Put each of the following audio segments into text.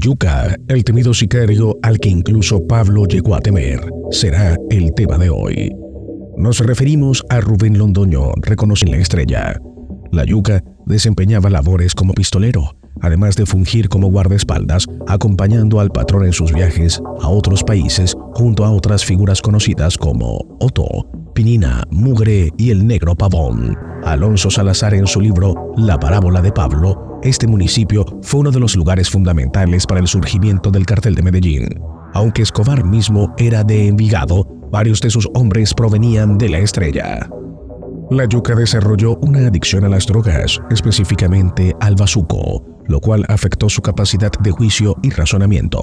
Yuca, el temido sicario al que incluso Pablo llegó a temer, será el tema de hoy. Nos referimos a Rubén Londoño, reconocido en La Estrella. La Yuca desempeñaba labores como pistolero, además de fungir como guardaespaldas, acompañando al patrón en sus viajes a otros países junto a otras figuras conocidas como Otto, Pinina, Mugre y el Negro Pavón. Alonso Salazar, en su libro La parábola de Pablo, este municipio fue uno de los lugares fundamentales para el surgimiento del cartel de Medellín. Aunque Escobar mismo era de Envigado, varios de sus hombres provenían de La Estrella. La Yuca desarrolló una adicción a las drogas, específicamente al bazuco, lo cual afectó su capacidad de juicio y razonamiento.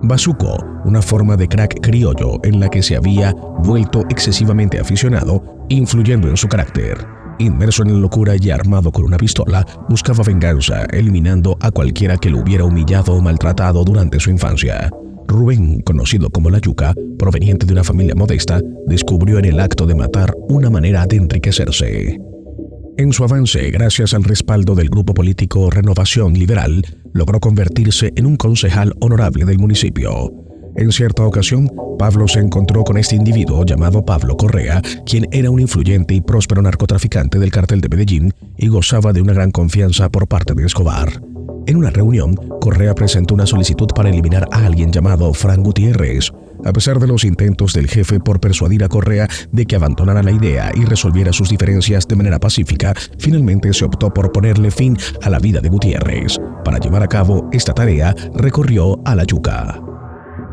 Bazuco, una forma de crack criollo en la que se había vuelto excesivamente aficionado, influyendo en su carácter. Inmerso en la locura y armado con una pistola, buscaba venganza, eliminando a cualquiera que lo hubiera humillado o maltratado durante su infancia. Rubén, conocido como La Yuca, proveniente de una familia modesta, descubrió en el acto de matar una manera de enriquecerse. En su avance, gracias al respaldo del grupo político Renovación Liberal, logró convertirse en un concejal honorable del municipio. En cierta ocasión, Pablo se encontró con este individuo llamado Pablo Correa, quien era un influyente y próspero narcotraficante del cartel de Medellín y gozaba de una gran confianza por parte de Escobar. En una reunión, Correa presentó una solicitud para eliminar a alguien llamado Frank Gutiérrez. A pesar de los intentos del jefe por persuadir a Correa de que abandonara la idea y resolviera sus diferencias de manera pacífica, finalmente se optó por ponerle fin a la vida de Gutiérrez. Para llevar a cabo esta tarea, recorrió a La Yuca.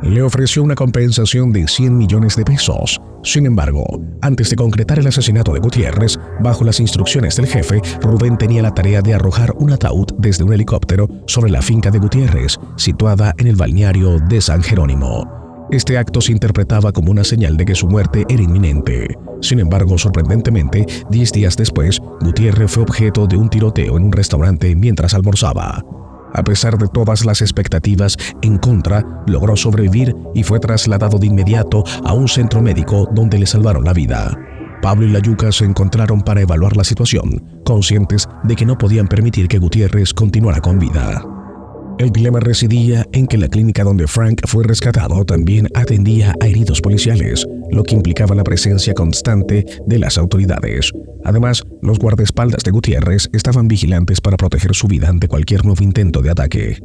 Le ofreció una compensación de 100 millones de pesos. Sin embargo, antes de concretar el asesinato de Gutiérrez, bajo las instrucciones del jefe, Rubén tenía la tarea de arrojar un ataúd desde un helicóptero sobre la finca de Gutiérrez, situada en el balneario de San Jerónimo. Este acto se interpretaba como una señal de que su muerte era inminente. Sin embargo, sorprendentemente, 10 días después, Gutiérrez fue objeto de un tiroteo en un restaurante mientras almorzaba. A pesar de todas las expectativas en contra, logró sobrevivir y fue trasladado de inmediato a un centro médico donde le salvaron la vida. Pablo y La Yuca se encontraron para evaluar la situación, conscientes de que no podían permitir que Gutiérrez continuara con vida. El dilema residía en que la clínica donde Frank fue rescatado también atendía a heridos policiales, lo que implicaba la presencia constante de las autoridades. Además, los guardaespaldas de Gutiérrez estaban vigilantes para proteger su vida ante cualquier nuevo intento de ataque.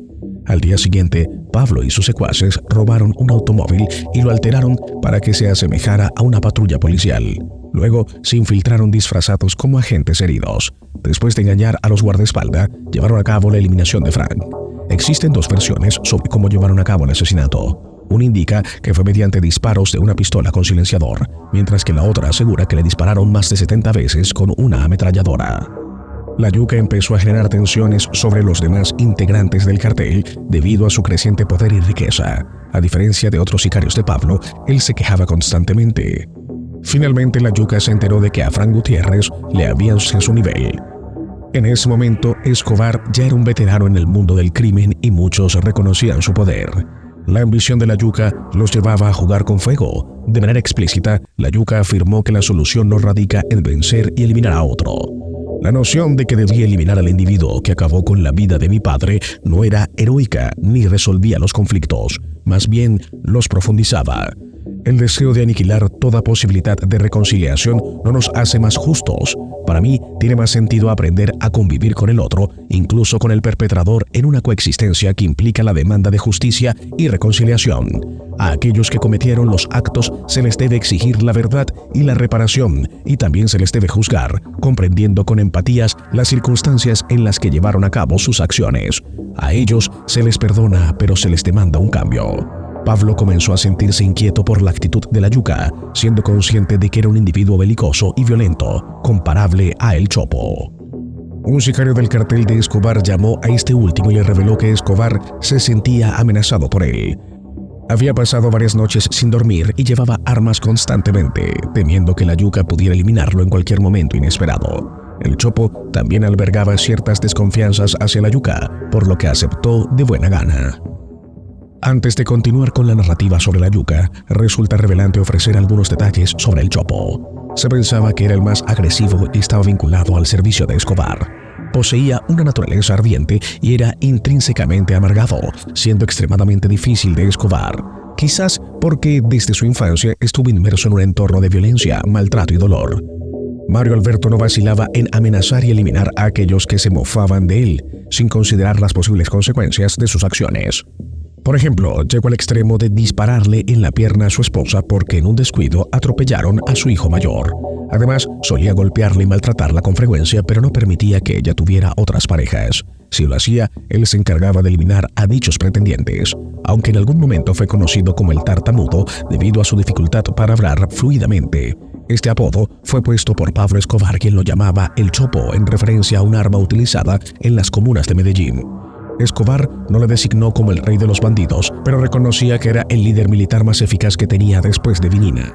Al día siguiente, Pablo y sus secuaces robaron un automóvil y lo alteraron para que se asemejara a una patrulla policial. Luego, se infiltraron disfrazados como agentes heridos. Después de engañar a los guardaespaldas, llevaron a cabo la eliminación de Frank. Existen dos versiones sobre cómo llevaron a cabo el asesinato. Una indica que fue mediante disparos de una pistola con silenciador, mientras que la otra asegura que le dispararon más de 70 veces con una ametralladora. La Yuca empezó a generar tensiones sobre los demás integrantes del cartel debido a su creciente poder y riqueza. A diferencia de otros sicarios de Pablo, él se quejaba constantemente. Finalmente, La Yuca se enteró de que a Frank Gutiérrez le habían subido su nivel. En ese momento, Escobar ya era un veterano en el mundo del crimen y muchos reconocían su poder. La ambición de La Yuca los llevaba a jugar con fuego. De manera explícita, La Yuca afirmó que la solución no radica en vencer y eliminar a otro. La noción de que debía eliminar al individuo que acabó con la vida de mi padre no era heroica ni resolvía los conflictos, más bien los profundizaba. El deseo de aniquilar toda posibilidad de reconciliación no nos hace más justos. Para mí, tiene más sentido aprender a convivir con el otro, incluso con el perpetrador, en una coexistencia que implica la demanda de justicia y reconciliación. A aquellos que cometieron los actos se les debe exigir la verdad y la reparación, y también se les debe juzgar, comprendiendo con empatías las circunstancias en las que llevaron a cabo sus acciones. A ellos se les perdona, pero se les demanda un cambio. Pablo comenzó a sentirse inquieto por la actitud de La Yuca, siendo consciente de que era un individuo belicoso y violento, comparable a El Chopo. Un sicario del cartel de Escobar llamó a este último y le reveló que Escobar se sentía amenazado por él. Había pasado varias noches sin dormir y llevaba armas constantemente, temiendo que La Yuca pudiera eliminarlo en cualquier momento inesperado. El Chopo también albergaba ciertas desconfianzas hacia La Yuca, por lo que aceptó de buena gana. Antes de continuar con la narrativa sobre La Yuca, resulta relevante ofrecer algunos detalles sobre El Chopo. Se pensaba que era el más agresivo y estaba vinculado al servicio de Escobar. poseía una naturaleza ardiente y era intrínsecamente amargado, siendo extremadamente difícil de Escobar. Quizás porque desde su infancia estuvo inmerso en un entorno de violencia, maltrato y dolor. Mario Alberto no vacilaba en amenazar y eliminar a aquellos que se mofaban de él, sin considerar las posibles consecuencias de sus acciones. Por ejemplo, llegó al extremo de dispararle en la pierna a su esposa porque en un descuido atropellaron a su hijo mayor. Además, solía golpearla y maltratarla con frecuencia, pero no permitía que ella tuviera otras parejas. Si lo hacía, él se encargaba de eliminar a dichos pretendientes, aunque en algún momento fue conocido como el tartamudo debido a su dificultad para hablar fluidamente. Este apodo fue puesto por Pablo Escobar, quien lo llamaba El Chopo, en referencia a un arma utilizada en las comunas de Medellín. Escobar no le designó como el rey de los bandidos, pero reconocía que era el líder militar más eficaz que tenía después de Vinina.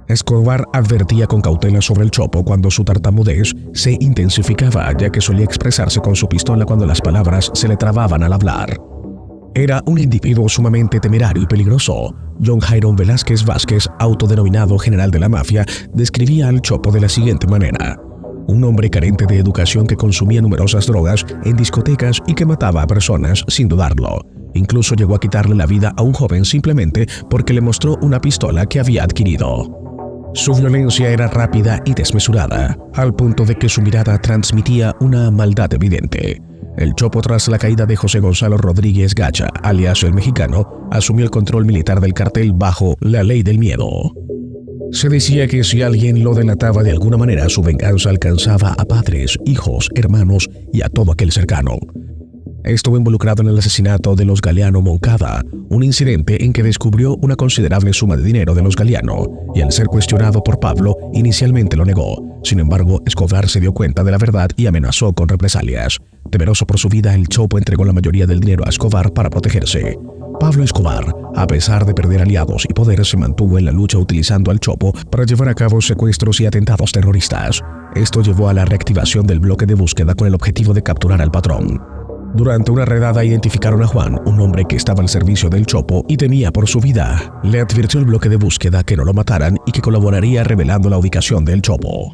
Escobar advertía con cautela sobre el Chopo cuando su tartamudez se intensificaba, ya que solía expresarse con su pistola cuando las palabras se le trababan al hablar. Era un individuo sumamente temerario y peligroso. John Jairo Velázquez Vázquez, autodenominado general de la mafia, describía al Chopo de la siguiente manera: un hombre carente de educación que consumía numerosas drogas en discotecas y que mataba a personas sin dudarlo. Incluso llegó a quitarle la vida a un joven simplemente porque le mostró una pistola que había adquirido. Su violencia era rápida y desmesurada, al punto de que su mirada transmitía una maldad evidente. El Chopo, tras la caída de José Gonzalo Rodríguez Gacha, alias el Mexicano, asumió el control militar del cartel bajo la ley del miedo. Se decía que si alguien lo delataba de alguna manera, su venganza alcanzaba a padres, hijos, hermanos y a todo aquel cercano. Estuvo involucrado en el asesinato de los Galeano Moncada, un incidente en que descubrió una considerable suma de dinero de los Galeano, y al ser cuestionado por Pablo, inicialmente lo negó. Sin embargo, Escobar se dio cuenta de la verdad y amenazó con represalias. Temeroso por su vida, el Chopo entregó la mayoría del dinero a Escobar para protegerse. Pablo Escobar, a pesar de perder aliados y poder, se mantuvo en la lucha utilizando al Chopo para llevar a cabo secuestros y atentados terroristas. Esto llevó a la reactivación del bloque de búsqueda con el objetivo de capturar al patrón. Durante una redada identificaron a Juan, un hombre que estaba al servicio del Chopo y temía por su vida. Le advirtió el bloque de búsqueda que no lo mataran y que colaboraría revelando la ubicación del Chopo.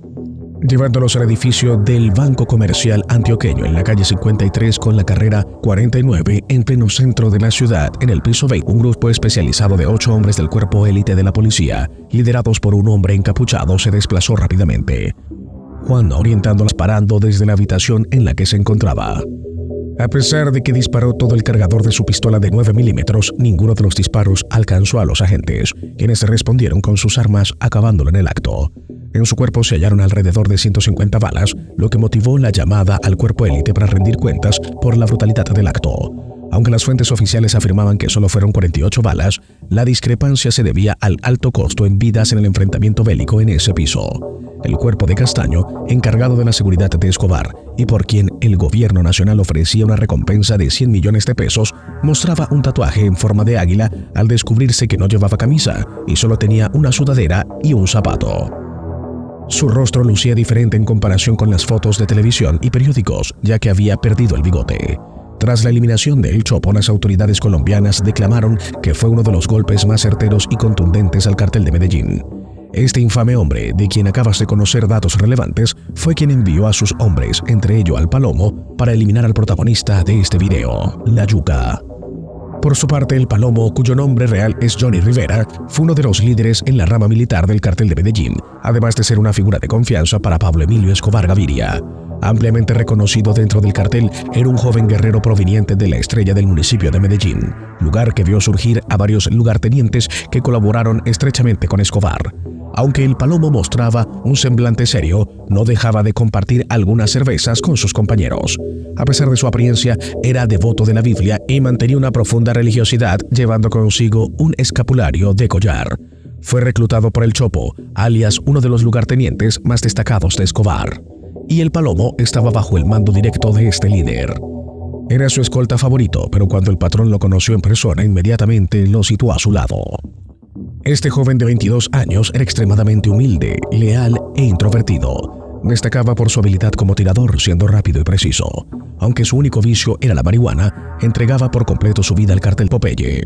Llevándolos al edificio del Banco Comercial Antioqueño en la calle 53 con la carrera 49 en pleno centro de la ciudad, en el piso 20, un grupo especializado de 8 hombres del cuerpo élite de la policía, liderados por un hombre encapuchado, se desplazó rápidamente. Juan orientándolos parando desde la habitación en la que se encontraba. A pesar de que disparó todo el cargador de su pistola de 9 milímetros, ninguno de los disparos alcanzó a los agentes, quienes respondieron con sus armas acabándolo en el acto. En su cuerpo se hallaron alrededor de 150 balas, lo que motivó la llamada al cuerpo élite para rendir cuentas por la brutalidad del acto. Aunque las fuentes oficiales afirmaban que solo fueron 48 balas, la discrepancia se debía al alto costo en vidas en el enfrentamiento bélico en ese piso. El cuerpo de Castaño, encargado de la seguridad de Escobar y por quien el gobierno nacional ofrecía una recompensa de 100 millones de pesos, mostraba un tatuaje en forma de águila al descubrirse que no llevaba camisa y solo tenía una sudadera y un zapato. Su rostro lucía diferente en comparación con las fotos de televisión y periódicos, ya que había perdido el bigote. Tras la eliminación de El Chopo, las autoridades colombianas declamaron que fue uno de los golpes más certeros y contundentes al cartel de Medellín. Este infame hombre, de quien acabas de conocer datos relevantes, fue quien envió a sus hombres, entre ellos al Palomo, para eliminar al protagonista de este video, La Yuca. Por su parte, el Palomo, cuyo nombre real es Johnny Rivera, fue uno de los líderes en la rama militar del cartel de Medellín, además de ser una figura de confianza para Pablo Emilio Escobar Gaviria. Ampliamente reconocido dentro del cartel, era un joven guerrero proveniente de la Estrella del municipio de Medellín, lugar que vio surgir a varios lugartenientes que colaboraron estrechamente con Escobar. Aunque el Palomo mostraba un semblante serio, no dejaba de compartir algunas cervezas con sus compañeros. A pesar de su apariencia, era devoto de la Biblia y mantenía una profunda religiosidad, llevando consigo un escapulario de collar. Fue reclutado por el Chopo, alias uno de los lugartenientes más destacados de Escobar. Y el Palomo estaba bajo el mando directo de este líder. Era su escolta favorito, pero cuando el patrón lo conoció en persona, inmediatamente lo situó a su lado. Este joven de 22 años era extremadamente humilde, leal e introvertido. Destacaba por su habilidad como tirador, siendo rápido y preciso. Aunque su único vicio era la marihuana, entregaba por completo su vida al cartel Popeye.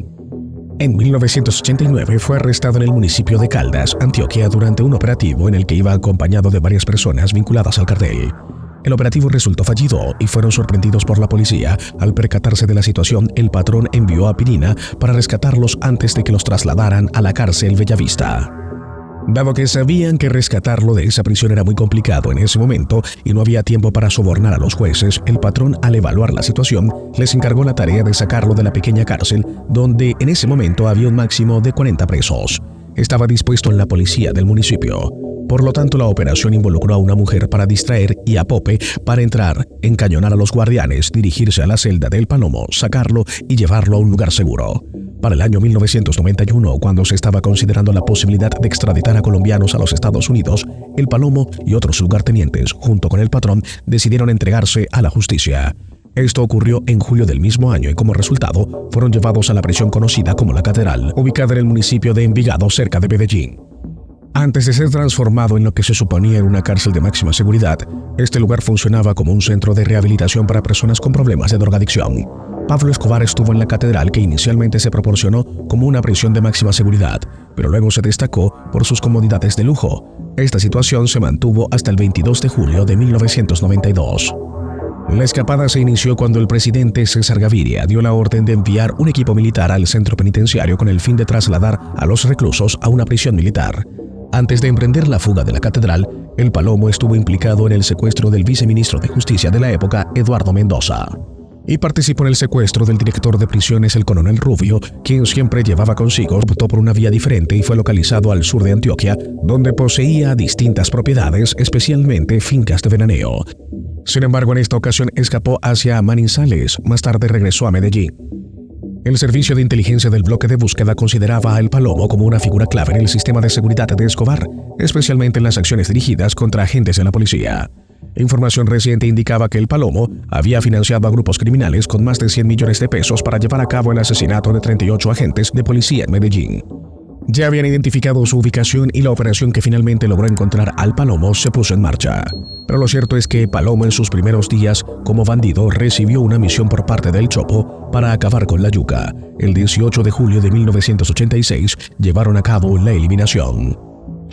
En 1989 fue arrestado en el municipio de Caldas, Antioquia, durante un operativo en el que iba acompañado de varias personas vinculadas al cartel. El operativo resultó fallido y fueron sorprendidos por la policía. Al percatarse de la situación, el patrón envió a Pirina para rescatarlos antes de que los trasladaran a la cárcel Bellavista. Dado que sabían que rescatarlo de esa prisión era muy complicado en ese momento y no había tiempo para sobornar a los jueces, el patrón, al evaluar la situación, les encargó la tarea de sacarlo de la pequeña cárcel, donde en ese momento había un máximo de 40 presos. Estaba dispuesto en la policía del municipio. Por lo tanto, la operación involucró a una mujer para distraer y a Pope para entrar, encañonar a los guardianes, dirigirse a la celda del Palomo, sacarlo y llevarlo a un lugar seguro. Para el año 1991, cuando se estaba considerando la posibilidad de extraditar a colombianos a los Estados Unidos, el Palomo y otros lugartenientes, junto con el patrón, decidieron entregarse a la justicia. Esto ocurrió en julio del mismo año y como resultado fueron llevados a la prisión conocida como La Catedral, ubicada en el municipio de Envigado, cerca de Medellín. Antes de ser transformado en lo que se suponía era una cárcel de máxima seguridad, este lugar funcionaba como un centro de rehabilitación para personas con problemas de drogadicción. Pablo Escobar estuvo en La Catedral, que inicialmente se proporcionó como una prisión de máxima seguridad, pero luego se destacó por sus comodidades de lujo. Esta situación se mantuvo hasta el 22 de julio de 1992. La escapada se inició cuando el presidente César Gaviria dio la orden de enviar un equipo militar al centro penitenciario con el fin de trasladar a los reclusos a una prisión militar. Antes de emprender la fuga de la Catedral, el Palomo estuvo implicado en el secuestro del viceministro de Justicia de la época, Eduardo Mendoza, y participó en el secuestro del director de prisiones, el coronel Rubio, quien siempre llevaba consigo, optó por una vía diferente y fue localizado al sur de Antioquia, donde poseía distintas propiedades, especialmente fincas de veraneo. Sin embargo, en esta ocasión escapó hacia Manizales, más tarde regresó a Medellín. El servicio de inteligencia del bloque de búsqueda consideraba al Palomo como una figura clave en el sistema de seguridad de Escobar, especialmente en las acciones dirigidas contra agentes de la policía. Información reciente indicaba que el Palomo había financiado a grupos criminales con más de 100 millones de pesos para llevar a cabo el asesinato de 38 agentes de policía en Medellín. Ya habían identificado su ubicación y la operación que finalmente logró encontrar al Palomo se puso en marcha. Pero lo cierto es que Palomo en sus primeros días como bandido recibió una misión por parte del Chopo para acabar con la yuca. El 18 de julio de 1986 llevaron a cabo la eliminación.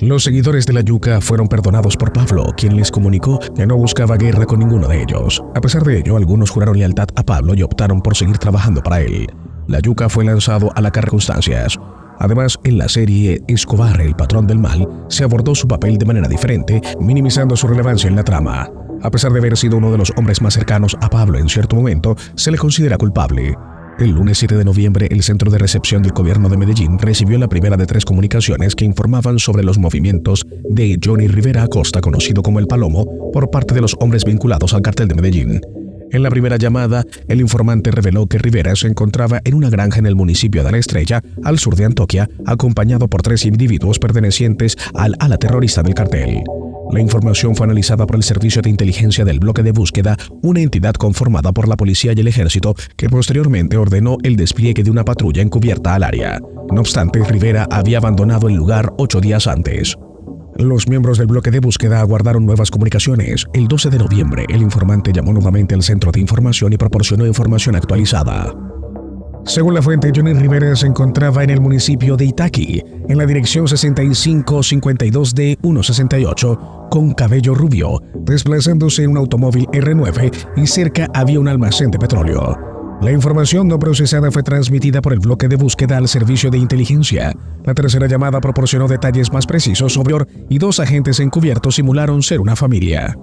Los seguidores de la yuca fueron perdonados por Pablo, quien les comunicó que no buscaba guerra con ninguno de ellos. A pesar de ello, algunos juraron lealtad a Pablo y optaron por seguir trabajando para él. La yuca fue lanzado a la circunstancias. Además, en la serie Escobar, el patrón del mal, se abordó su papel de manera diferente, minimizando su relevancia en la trama. A pesar de haber sido uno de los hombres más cercanos a Pablo en cierto momento, se le considera culpable. El lunes 7 de noviembre, el Centro de Recepción del Gobierno de Medellín recibió la primera de 3 comunicaciones que informaban sobre los movimientos de Johnny Rivera Acosta, conocido como El Palomo, por parte de los hombres vinculados al cartel de Medellín. En la primera llamada, el informante reveló que Rivera se encontraba en una granja en el municipio de La Estrella, al sur de Antioquia, acompañado por 3 individuos pertenecientes al ala terrorista del cartel. La información fue analizada por el Servicio de Inteligencia del Bloque de Búsqueda, una entidad conformada por la policía y el ejército, que posteriormente ordenó el despliegue de una patrulla encubierta al área. No obstante, Rivera había abandonado el lugar 8 días antes. Los miembros del bloque de búsqueda aguardaron nuevas comunicaciones. El 12 de noviembre, el informante llamó nuevamente al centro de información y proporcionó información actualizada. Según la fuente, Johnny Rivera se encontraba en el municipio de Itaqui, en la dirección 6552 de 168, con cabello rubio, desplazándose en un automóvil R9 y cerca había un almacén de petróleo. La información no procesada fue transmitida por el bloque de búsqueda al servicio de inteligencia. La tercera llamada proporcionó detalles más precisos sobre y 2 agentes encubiertos simularon ser una familia.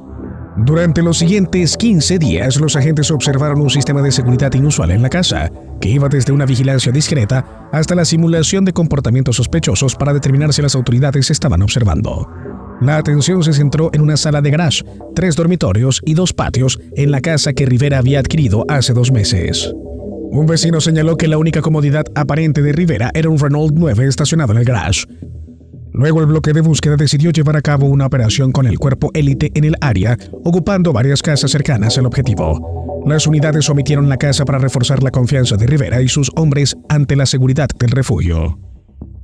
Durante los siguientes 15 días, los agentes observaron un sistema de seguridad inusual en la casa, que iba desde una vigilancia discreta hasta la simulación de comportamientos sospechosos para determinar si las autoridades estaban observando. La atención se centró en una sala de garage, 3 dormitorios y 2 patios en la casa que Rivera había adquirido hace 2 meses. Un vecino señaló que la única comodidad aparente de Rivera era un Renault 9 estacionado en el garage. Luego el bloque de búsqueda decidió llevar a cabo una operación con el cuerpo élite en el área, ocupando varias casas cercanas al objetivo. Las unidades sometieron la casa para reforzar la confianza de Rivera y sus hombres ante la seguridad del refugio.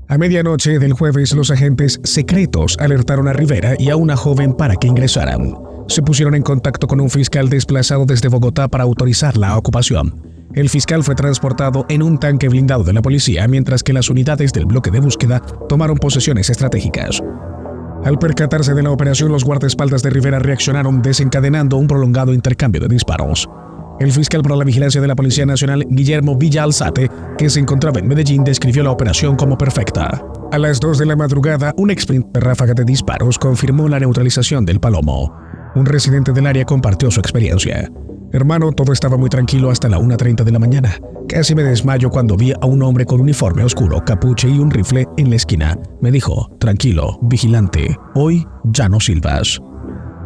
A medianoche del jueves, los agentes secretos alertaron a Rivera y a una joven para que ingresaran. Se pusieron en contacto con un fiscal desplazado desde Bogotá para autorizar la ocupación. El fiscal fue transportado en un tanque blindado de la policía, mientras que las unidades del bloque de búsqueda tomaron posesiones estratégicas. Al percatarse de la operación, los guardaespaldas de Rivera reaccionaron desencadenando un prolongado intercambio de disparos. El fiscal para la vigilancia de la Policía Nacional, Guillermo Villa Alzate, que se encontraba en Medellín, describió la operación como perfecta. A las 2 de la madrugada, una expresiva ráfaga de disparos confirmó la neutralización del Palomo. Un residente del área compartió su experiencia. Hermano, todo estaba muy tranquilo hasta la 1:30 de la mañana. Casi me desmayo cuando vi a un hombre con uniforme oscuro, capucha y un rifle en la esquina. Me dijo, tranquilo, vigilante, hoy ya no silbas.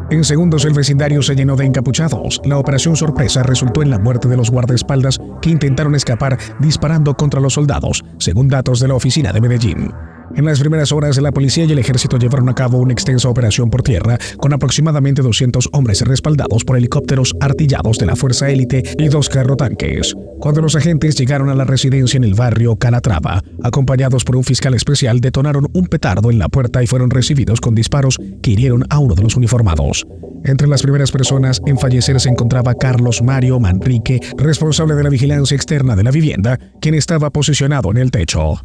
En segundos el vecindario se llenó de encapuchados. La operación sorpresa resultó en la muerte de los guardaespaldas que intentaron escapar disparando contra los soldados, según datos de la oficina de Medellín. En las primeras horas, la policía y el ejército llevaron a cabo una extensa operación por tierra con aproximadamente 200 hombres respaldados por helicópteros artillados de la Fuerza Élite y 2 carrotanques. Cuando los agentes llegaron a la residencia en el barrio Calatrava, acompañados por un fiscal especial, detonaron un petardo en la puerta y fueron recibidos con disparos que hirieron a uno de los uniformados. Entre las primeras personas en fallecer se encontraba Carlos Mario Manrique, responsable de la vigilancia externa de la vivienda, quien estaba posicionado en el techo.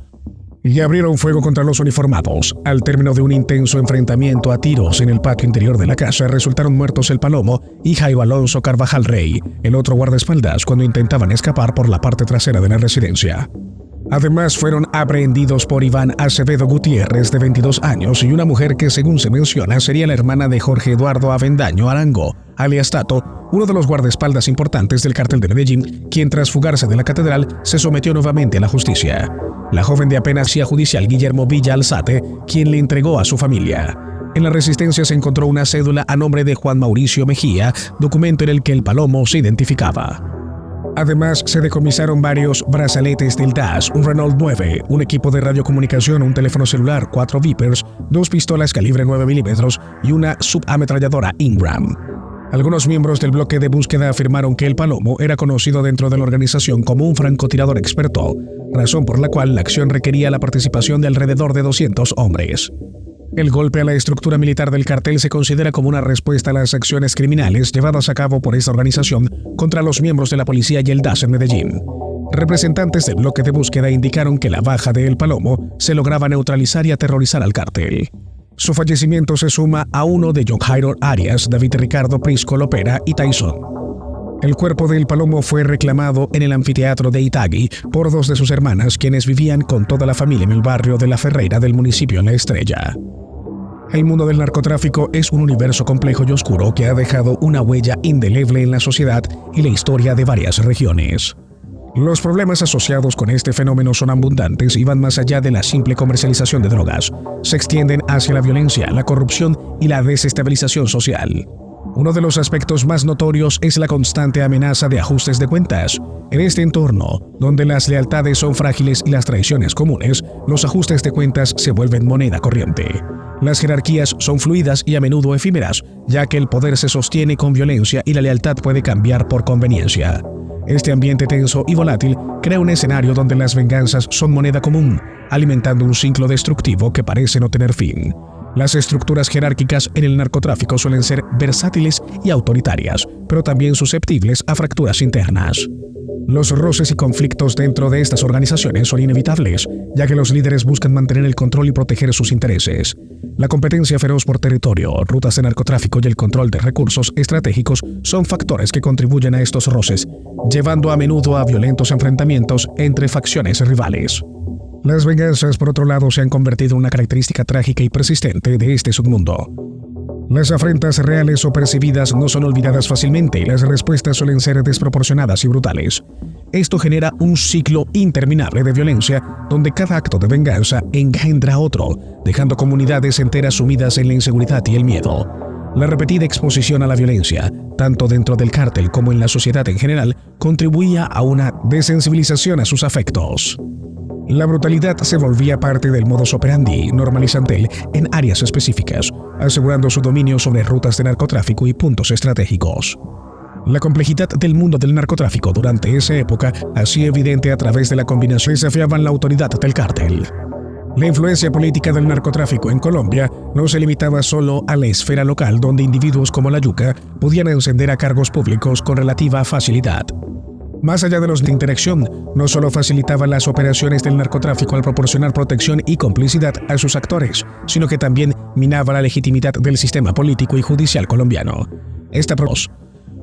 Y abrieron fuego contra los uniformados. Al término de un intenso enfrentamiento a tiros en el patio interior de la casa, resultaron muertos el Palomo y Jairo Alonso Carvajal Rey, el otro guardaespaldas, cuando intentaban escapar por la parte trasera de la residencia. Además, fueron aprehendidos por Iván Acevedo Gutiérrez, de 22 años, y una mujer que, según se menciona, sería la hermana de Jorge Eduardo Avendaño Arango, alias Tato, uno de los guardaespaldas importantes del cártel de Medellín, quien tras fugarse de la catedral se sometió nuevamente a la justicia. La joven de apenas guía judicial Guillermo Villa Alzate, quien le entregó a su familia. En la resistencia se encontró una cédula a nombre de Juan Mauricio Mejía, documento en el que el Palomo se identificaba. Además, se decomisaron varios brazaletes del DAS, un Renault 9, un equipo de radiocomunicación, un teléfono celular, 4 Vipers, 2 pistolas calibre 9 milímetros y una subametralladora Ingram. Algunos miembros del bloque de búsqueda afirmaron que el Palomo era conocido dentro de la organización como un francotirador experto, razón por la cual la acción requería la participación de alrededor de 200 hombres. El golpe a la estructura militar del cartel se considera como una respuesta a las acciones criminales llevadas a cabo por esta organización contra los miembros de la policía y el DAS en Medellín. Representantes del bloque de búsqueda indicaron que la baja de El Palomo se lograba neutralizar y aterrorizar al cartel. Su fallecimiento se suma a uno de John Jairo Arias, David Ricardo Prisco Lopera y Tyson. El cuerpo del Palomo fue reclamado en el anfiteatro de Itagüí por 2 de sus hermanas, quienes vivían con toda la familia en el barrio de La Ferreira del municipio La Estrella. El mundo del narcotráfico es un universo complejo y oscuro que ha dejado una huella indeleble en la sociedad y la historia de varias regiones. Los problemas asociados con este fenómeno son abundantes y van más allá de la simple comercialización de drogas. Se extienden hacia la violencia, la corrupción y la desestabilización social. Uno de los aspectos más notorios es la constante amenaza de ajustes de cuentas. En este entorno, donde las lealtades son frágiles y las traiciones comunes, los ajustes de cuentas se vuelven moneda corriente. Las jerarquías son fluidas y a menudo efímeras, ya que el poder se sostiene con violencia y la lealtad puede cambiar por conveniencia. Este ambiente tenso y volátil crea un escenario donde las venganzas son moneda común, alimentando un ciclo destructivo que parece no tener fin. Las estructuras jerárquicas en el narcotráfico suelen ser versátiles y autoritarias, pero también susceptibles a fracturas internas. Los roces y conflictos dentro de estas organizaciones son inevitables, ya que los líderes buscan mantener el control y proteger sus intereses. La competencia feroz por territorio, rutas de narcotráfico y el control de recursos estratégicos son factores que contribuyen a estos roces, llevando a menudo a violentos enfrentamientos entre facciones rivales. Las venganzas, por otro lado, se han convertido en una característica trágica y persistente de este submundo. Las afrentas reales o percibidas no son olvidadas fácilmente y las respuestas suelen ser desproporcionadas y brutales. Esto genera un ciclo interminable de violencia donde cada acto de venganza engendra otro, dejando comunidades enteras sumidas en la inseguridad y el miedo. La repetida exposición a la violencia, tanto dentro del cártel como en la sociedad en general, contribuía a una desensibilización a sus afectos. La brutalidad se volvía parte del modus operandi normalizante en áreas específicas, asegurando su dominio sobre rutas de narcotráfico y puntos estratégicos. La complejidad del mundo del narcotráfico durante esa época hacía evidente a través de la combinación que desafiaban la autoridad del cártel. La influencia política del narcotráfico en Colombia no se limitaba solo a la esfera local, donde individuos como la Yuca podían ascender a cargos públicos con relativa facilidad. Más allá de los de interacción, no solo facilitaba las operaciones del narcotráfico al proporcionar protección y complicidad a sus actores, sino que también minaba la legitimidad del sistema político y judicial colombiano.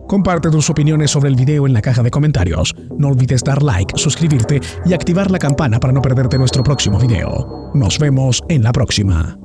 Comparte tus opiniones sobre el video en la caja de comentarios. No olvides dar like, suscribirte y activar la campana para no perderte nuestro próximo video. Nos vemos en la próxima.